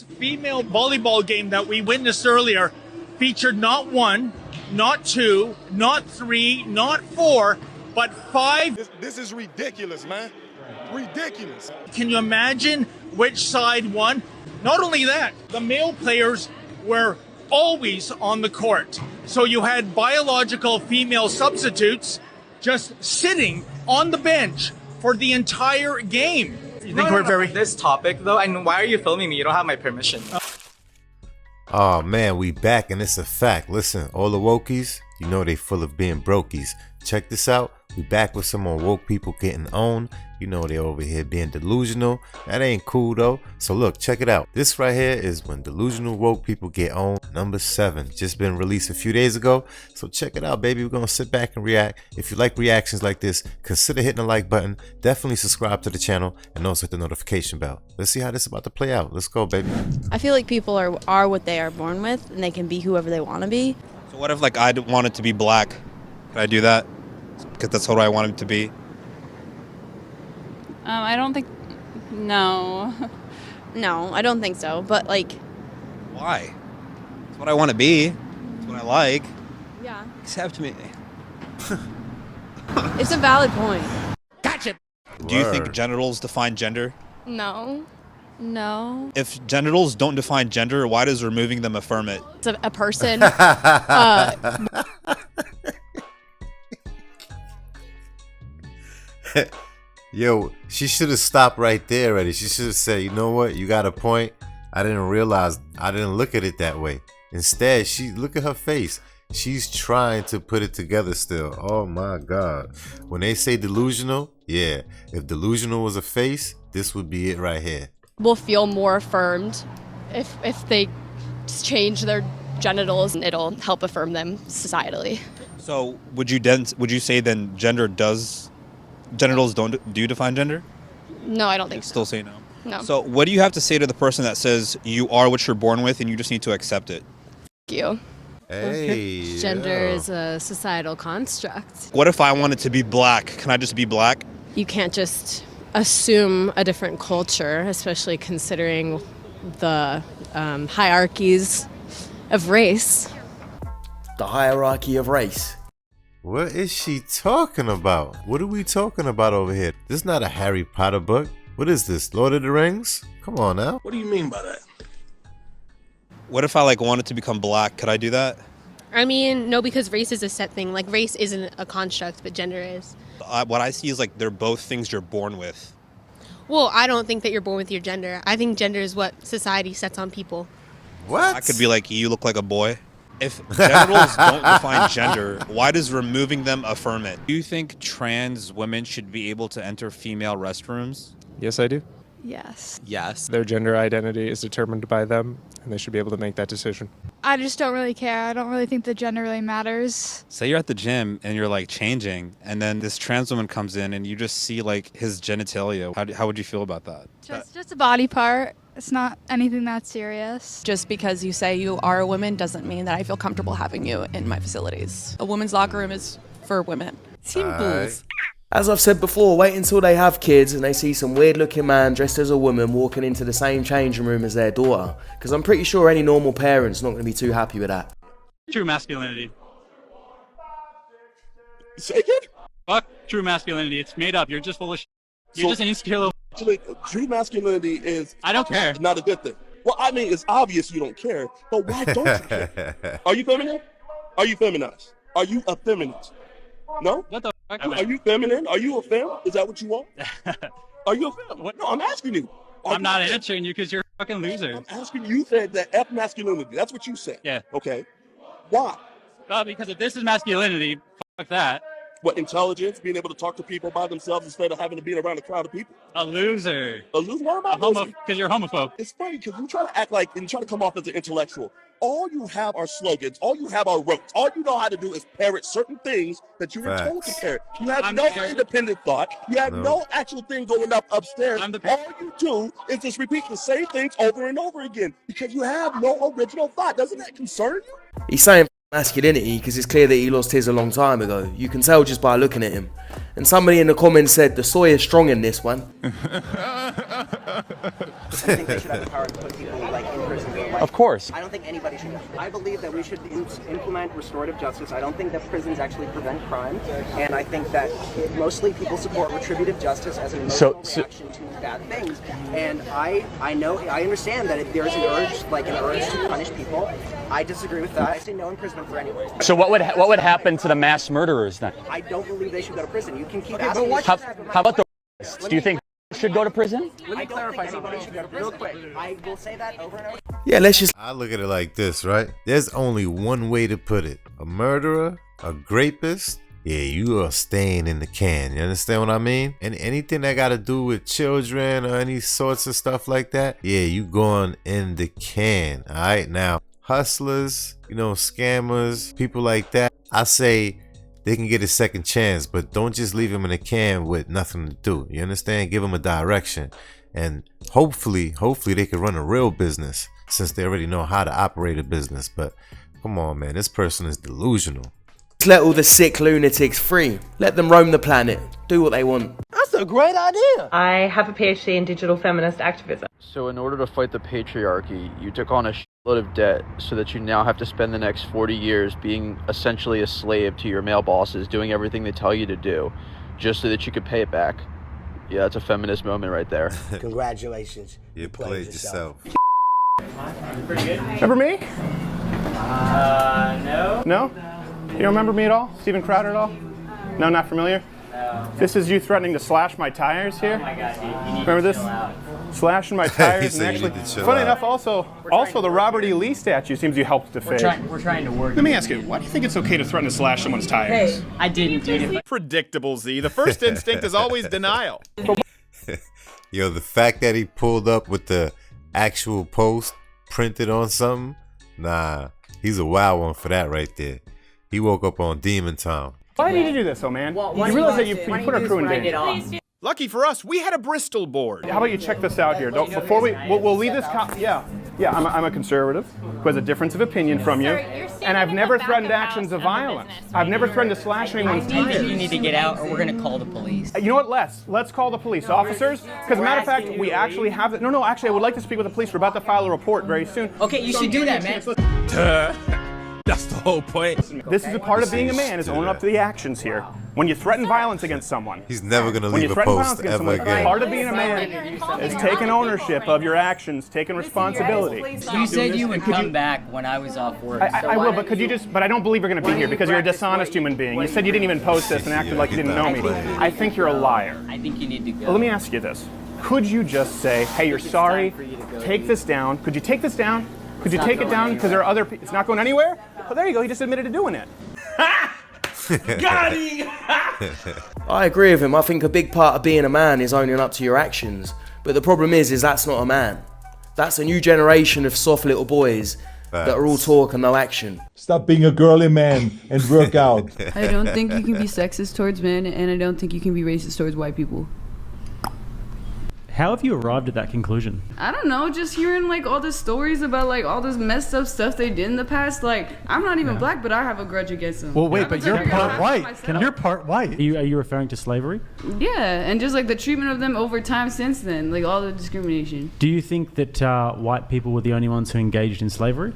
female volleyball game that we witnessed earlier featured not one, not two, not three, not four, but five. This is ridiculous, man. Ridiculous. Can you imagine which side won? Not only that, the male players were always on the court. So you had biological female substitutes just sitting on the bench for the entire game. You think we're very... This topic though, and why are you filming me? You don't have my permission. Oh man, we back and it's a fact. Listen, all the wokies, you know they full of being brokies. Check this out. We back with some more woke people getting owned. You know they over here being delusional. That ain't cool though. So look, check it out. This right here is when delusional woke people get owned. Number 7. Just been released a few days ago. So check it out, baby. We're gonna sit back and react. If you like reactions like this, consider hitting the like button. Definitely subscribe to the channel and also hit the notification bell. Let's see how this is about to play out. Let's go, baby. I feel like people are what they are born with, and they can be whoever they want to be. So what if like I wanted to be black? Could I do that? Because that's what I want him to be. I don't think. No. No, I don't think so. But like, Why? It's what I want to be. It's what I like. yeah, Accept me. it's a valid point. Gotcha. Do you think genitals define gender? No. No. If genitals don't define gender, why does removing them affirm it? It's a person. Yo, she should have stopped right there already. She should have said, you know what, you got a point. I didn't realize, I didn't look at it that way. Instead, look at her face. She's trying to put it together still. Oh my God. When they say delusional, yeah, if delusional was a face, this would be it right here. Will feel more affirmed if they change their genitals, and it'll help affirm them societally. So would you say then genitals do define gender? No, I don't think so. Still say no. No. So what do you have to say to the person that says you are what you're born with and you just need to accept it? Thank you. Hey, Gender yo. is a societal construct. What if I wanted to be black? Can I just be black? You can't just assume a different culture, especially considering the hierarchies of race. The hierarchy of race. What is she talking about? What are we talking about over here? This is not a Harry Potter book. What is this, Lord of the Rings? Come on now. What do you mean by that? What if I like wanted to become black? Could I do that? I mean, no, because race is a set thing. Like, race isn't a construct, but gender is. What I see is like they're both things you're born with. Well, I don't think that you're born with your gender. I think gender is what society sets on people. What? I could be like, you look like a boy. If genitals don't define gender, why does removing them affirm it? Do you think trans women should be able to enter female restrooms? Yes, I do. Yes. Yes. Their gender identity is determined by them, and they should be able to make that decision. I just don't really care. I don't really think the gender really matters. Say you're at the gym and you're like changing, and then this trans woman comes in and you just see like his genitalia. How would you feel about that? Just a body part. It's not anything that serious. Just because you say you are a woman doesn't mean that I feel comfortable having you in my facilities. A women's locker room is for women. Simples. As I've said before, wait until they have kids and they see some weird looking man dressed as a woman walking into the same changing room as their daughter. Because I'm pretty sure any normal parent's not going to be too happy with that. True masculinity. Say it? Fuck true masculinity. It's made up. You're just full of shit. You're just an insecure little... Actually, true masculinity is... I don't care. Not a good thing. Well, I mean, it's obvious you don't care, but why don't you care? Are you feminine? Are you feminized? Are you a feminist? No? What the fuck? Are you feminine? Are you a fem? Is that what you want? Are you a fem? What? No, I'm asking you. I'm not answering you because you're a fucking loser. I'm asking you. Said that F masculinity. That's what you said. Yeah. Okay. Why? Because if this is masculinity, fuck that. What, intelligence? Being able to talk to people by themselves instead of having to be around a crowd of people? A loser. A loser? Why am I a loser? Because you're homophobe. It's funny because you try to act like, and you try to come off as an intellectual. All you have are slogans. All you have are rotes. All you know how to do is parrot certain things that you were told to parrot. You have no independent thought. You have no actual thing going up upstairs. All you do is just repeat the same things over and over again because you have no original thought. Doesn't that concern you? He's saying masculinity because it's clear that he lost his a long time ago. You can tell just by looking at him. And somebody in the comments said the soy is strong in this one. I think they should have the power to put people like in prison for life. Of course. I don't think anybody should. I believe that we should implement restorative justice. I don't think that prisons actually prevent crime, and I think that mostly people support retributive justice as an emotional reaction to bad things. And I understand that there's an urge to punish people. I disagree with that. I say no imprisonment for anyone. So what would happen to the mass murderers then? I don't believe they should go to prison. You can keep asking. How about the rapists? Do you think should go to prison? Let me clarify something. Should go to prison. Real quick. I will say that over and over. Yeah, let's just... I look at it like this, right? There's only one way to put it. A murderer, a rapist, yeah, you are staying in the can. You understand what I mean? And anything that got to do with children or any sorts of stuff like that, yeah, you going in the can. All right, now, hustlers, scammers, people like that, I say they can get a second chance, but don't just leave them in a can with nothing to do. You understand? Give them a direction. And hopefully they can run a real business since they already know how to operate a business. But come on, man, this person is delusional. Let all the sick lunatics free. Let them roam the planet. Do what they want. That's a great idea. I have a PhD in digital feminist activism. So in order to fight the patriarchy, you took on a shitload of debt so that you now have to spend the next 40 years being essentially a slave to your male bosses, doing everything they tell you to do, just so that you could pay it back. Yeah, that's a feminist moment right there. Congratulations. You played yourself. Pretty good. Remember me? No. No? You don't remember me at all? Steven Crowder at all? No, not familiar? No. This is you threatening to slash my tires here? Oh my god, dude. You need Remember to this? chill out. Slashing my tires and actually, funny enough, also the Robert E. Lee statue seems you helped defend. We're trying to work. Let me ask you, why do you think it's okay to threaten to slash someone's tires? Hey, I didn't do it. Predictable, Z. The first instinct is always denial. Yo, the fact that he pulled up with the actual post printed on something, nah, he's a wild one for that right there. He woke up on demon time. Why did you do this, oh man? You realize that you put our crew in danger. Lucky for us, we had a Bristol board. How about you check this out here? Before we'll leave this. Yeah. I'm a conservative who has a difference of opinion from you, and I've never threatened actions of violence. I've never threatened to slash anyone's tires. You need to get out, or we're gonna call the police. You know what? Let's call the police officers. Because, matter of fact, we actually have it. No. Actually, I would like to speak with the police. We're about to file a report very soon. Okay, you should do that, man. That's the whole point. This is a part of being a man, is owning up to the actions here. When you threaten violence against someone, he's never gonna leave a post ever again. Part of being a man is taking ownership of your actions, taking responsibility. You said you would come back when I was off work. I will, but could you just? But I don't believe you're gonna be here because you're a dishonest human being. You said you didn't even post this and acted like you didn't know me. I think you're a liar. I think you need to go. Well, let me ask you this: could you just say, "Hey, you're sorry. Take this down." Could you take this down? Could you take it down because there are other people? It's not going anywhere? Oh, there you go. He just admitted to doing it. Got him! I agree with him. I think a big part of being a man is owning up to your actions. But the problem is that's not a man. That's a new generation of soft little boys that are all talk and no action. Stop being a girly man and work out. I don't think you can be sexist towards men, and I don't think you can be racist towards white people. How have you arrived at that conclusion? I don't know, just hearing like all the stories about like all this messed up stuff they did in the past. Like, I'm not even black, but I have a grudge against them. Well, wait, but you're part white. You're part white. Are you referring to slavery? Yeah, and just like the treatment of them over time since then, like all the discrimination. Do you think that white people were the only ones who engaged in slavery?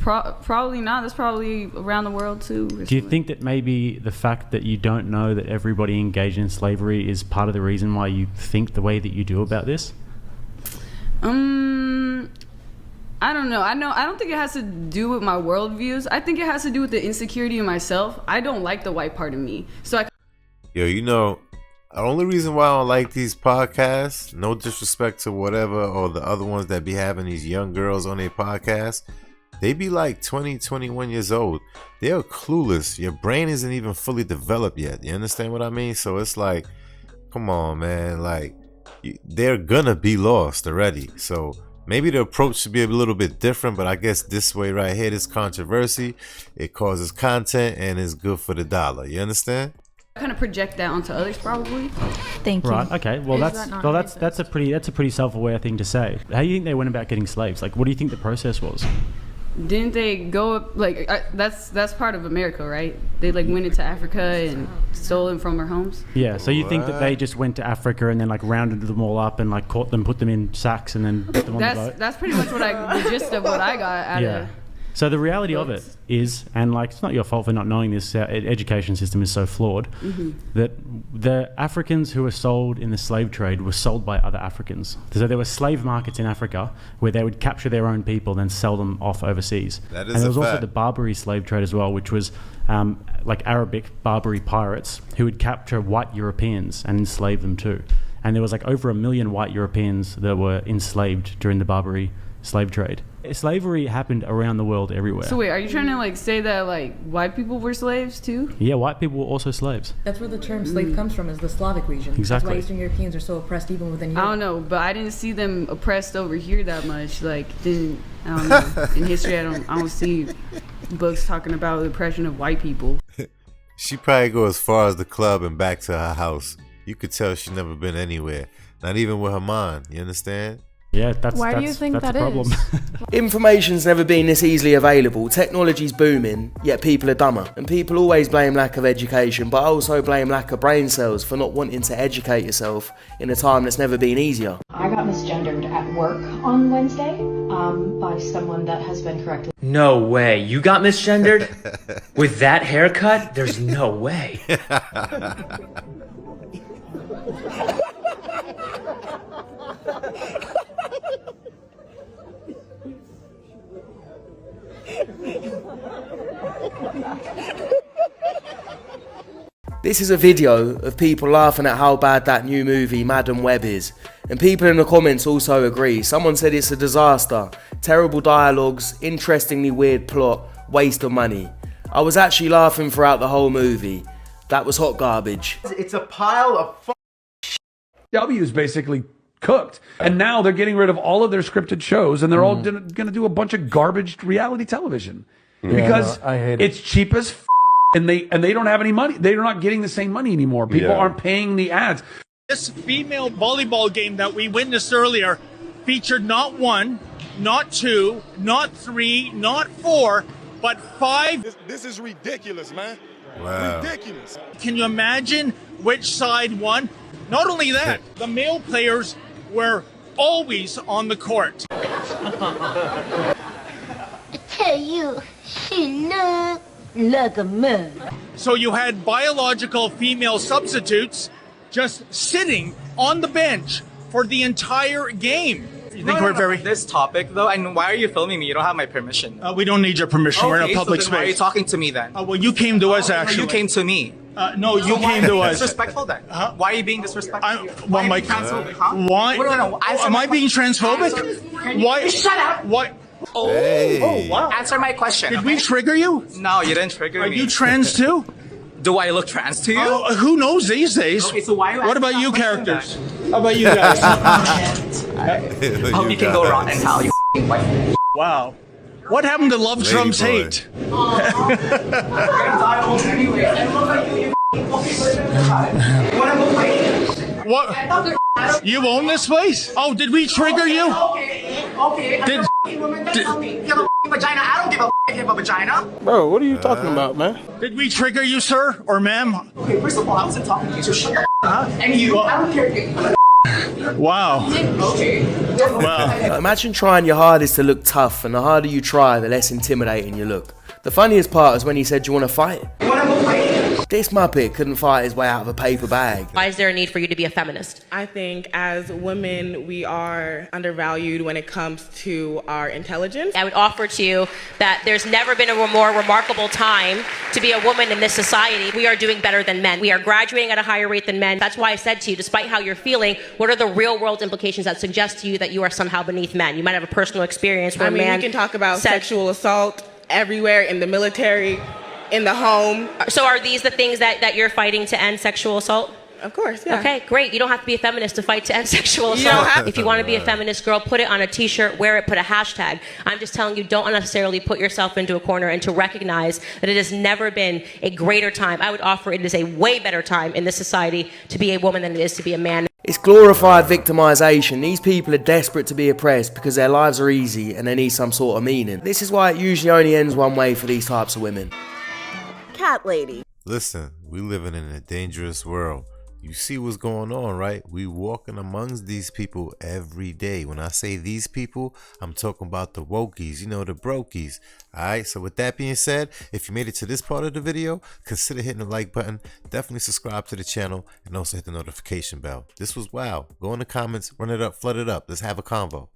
Probably not. That's probably around the world too. Do you think that maybe the fact that you don't know that everybody engaged in slavery is part of the reason why you think the way that you do about this? I don't know. I don't think it has to do with my worldviews. I think it has to do with the insecurity of myself. I don't like the white part of me. So Yo, the only reason why I don't like these podcasts, no disrespect to whatever or the other ones that be having these young girls on their podcast, they be like 20, 21 years old. They're clueless. Your brain isn't even fully developed yet. You understand what I mean? So it's like, come on, man. Like, they're gonna be lost already. So maybe the approach should be a little bit different, but I guess this way right here, this controversy, it causes content and it's good for the dollar. You understand? kind of project that onto others, probably. Thank you. Right. Okay. Well, that's a pretty self-aware thing to say. How do you think they went about getting slaves? Like, what do you think the process was? Didn't they go up, like, that's part of America, right? They like went into Africa and stole them from their homes? Yeah, so you think that they just went to Africa and then like rounded them all up and like caught them, put them in sacks and then put them on the boat? That's pretty much the gist of what I got out of So the reality of it is, and like it's not your fault for not knowing this, our education system is so flawed, that the Africans who were sold in the slave trade were sold by other Africans. So there were slave markets in Africa where they would capture their own people, then sell them off overseas. That is and there was a also fact. the Barbary slave trade as well, which was like Arabic Barbary pirates who would capture white Europeans and enslave them too. And there was like over 1 million white Europeans that were enslaved during the Barbary slave trade. Slavery happened around the world everywhere. So wait, are you trying to like say that like white people were slaves too? Yeah, white people were also slaves. That's where the term slave comes from, is the Slavic region. Exactly. That's why Eastern Europeans are so oppressed even within Europe. I don't know, but I didn't see them oppressed over here that much. Like, I don't know. In history, I don't see books talking about the oppression of white people. She probably go as far as the club and back to her house. You could tell she never been anywhere, not even with her mom. You understand? Yeah, that's Why do you think that's that a problem. Information's never been this easily available. Technology's booming, yet people are dumber. And people always blame lack of education, but also blame lack of brain cells for not wanting to educate yourself in a time that's never been easier. I got misgendered at work on Wednesday by someone that has been corrected. No way. You got misgendered? With that haircut? There's no way. This is a video of people laughing at how bad that new movie Madam Web is, and people in the comments also agree. Someone said it's a disaster, terrible dialogues, interestingly weird plot, waste of money. I was actually laughing throughout the whole movie. That was hot garbage. It's a pile of W is basically cooked, and now they're getting rid of all of their scripted shows, and they're all going to do a bunch of garbage reality television because I hate it. it's cheap as and they don't have any money. They're not getting the same money anymore. People aren't paying the ads. This female volleyball game that we witnessed earlier featured not 1, not 2, not 3, not 4, but 5. This is ridiculous, man. Wow. Ridiculous. Can you imagine which side won? Not only that, the male players were always on the court. I tell you, she look like a man. So you had biological female substitutes just sitting on the bench for the entire game. You think we're very... This topic though, and why are you filming me? You don't have my permission. We don't need your permission. We're in a public so then why are you space. talking to me then? Well, you came to us actually. You came to me. No, you came to us. Disrespectful then? Why are you being disrespectful? Well, Why are you being transphobic, huh? Why? No. Am I being transphobic? Why? Shut up! Why? Oh, wow. Answer my question. Did we trigger you? No, you didn't trigger me. Are you trans too? Do I look trans to you? Who knows these days? Okay, so why are you What about asking you that question characters? then? How about you guys? I hope you can go wrong and how you white. Wow. What happened to Love Trump's boy. hate? What? You own this place? Oh, did we trigger you? Okay. Did- Vagina. I don't give a give a vagina. Bro, what are you talking about, man? Did we trigger you, sir or ma'am? Okay, first of all, I wasn't talking to you, so shut your up. And you, I don't care. Wow. Okay. Wow. Imagine trying your hardest to look tough, and the harder you try, the less intimidating you look. The funniest part is when he said, "Do you want to fight?" This Muppet couldn't fight his way out of a paper bag. Why is there a need for you to be a feminist? I think as women, we are undervalued when it comes to our intelligence. I would offer to you that there's never been a more remarkable time to be a woman in this society. We are doing better than men. We are graduating at a higher rate than men. That's why I said to you, despite how you're feeling, what are the real world implications that suggest to you that you are somehow beneath men? You might have a personal experience where I mean, we can talk about sexual assault everywhere, in the military, in the home. So are these the things that you're fighting to end sexual assault? Of course, yeah. Okay, great. You don't have to be a feminist to fight to end sexual assault. If you want to be a feminist girl, put it on a t-shirt, wear it, put a hashtag. I'm just telling you, don't unnecessarily put yourself into a corner, and to recognize that it has never been a greater time. I would offer it is a way better time in this society to be a woman than it is to be a man. It's glorified victimization. These people are desperate to be oppressed because their lives are easy and they need some sort of meaning. This is why it usually only ends one way for these types of women. Cat lady. Listen, we living in a dangerous world. You see what's going on, right? We walking amongst these people every day. When I say these people, I'm talking about the wokies, you know, the brokies. Alright, so with that being said, if you made it to this part of the video, consider hitting the like button. Definitely subscribe to the channel and also hit the notification bell. This was wow. Go in the comments, run it up, flood it up. Let's have a convo.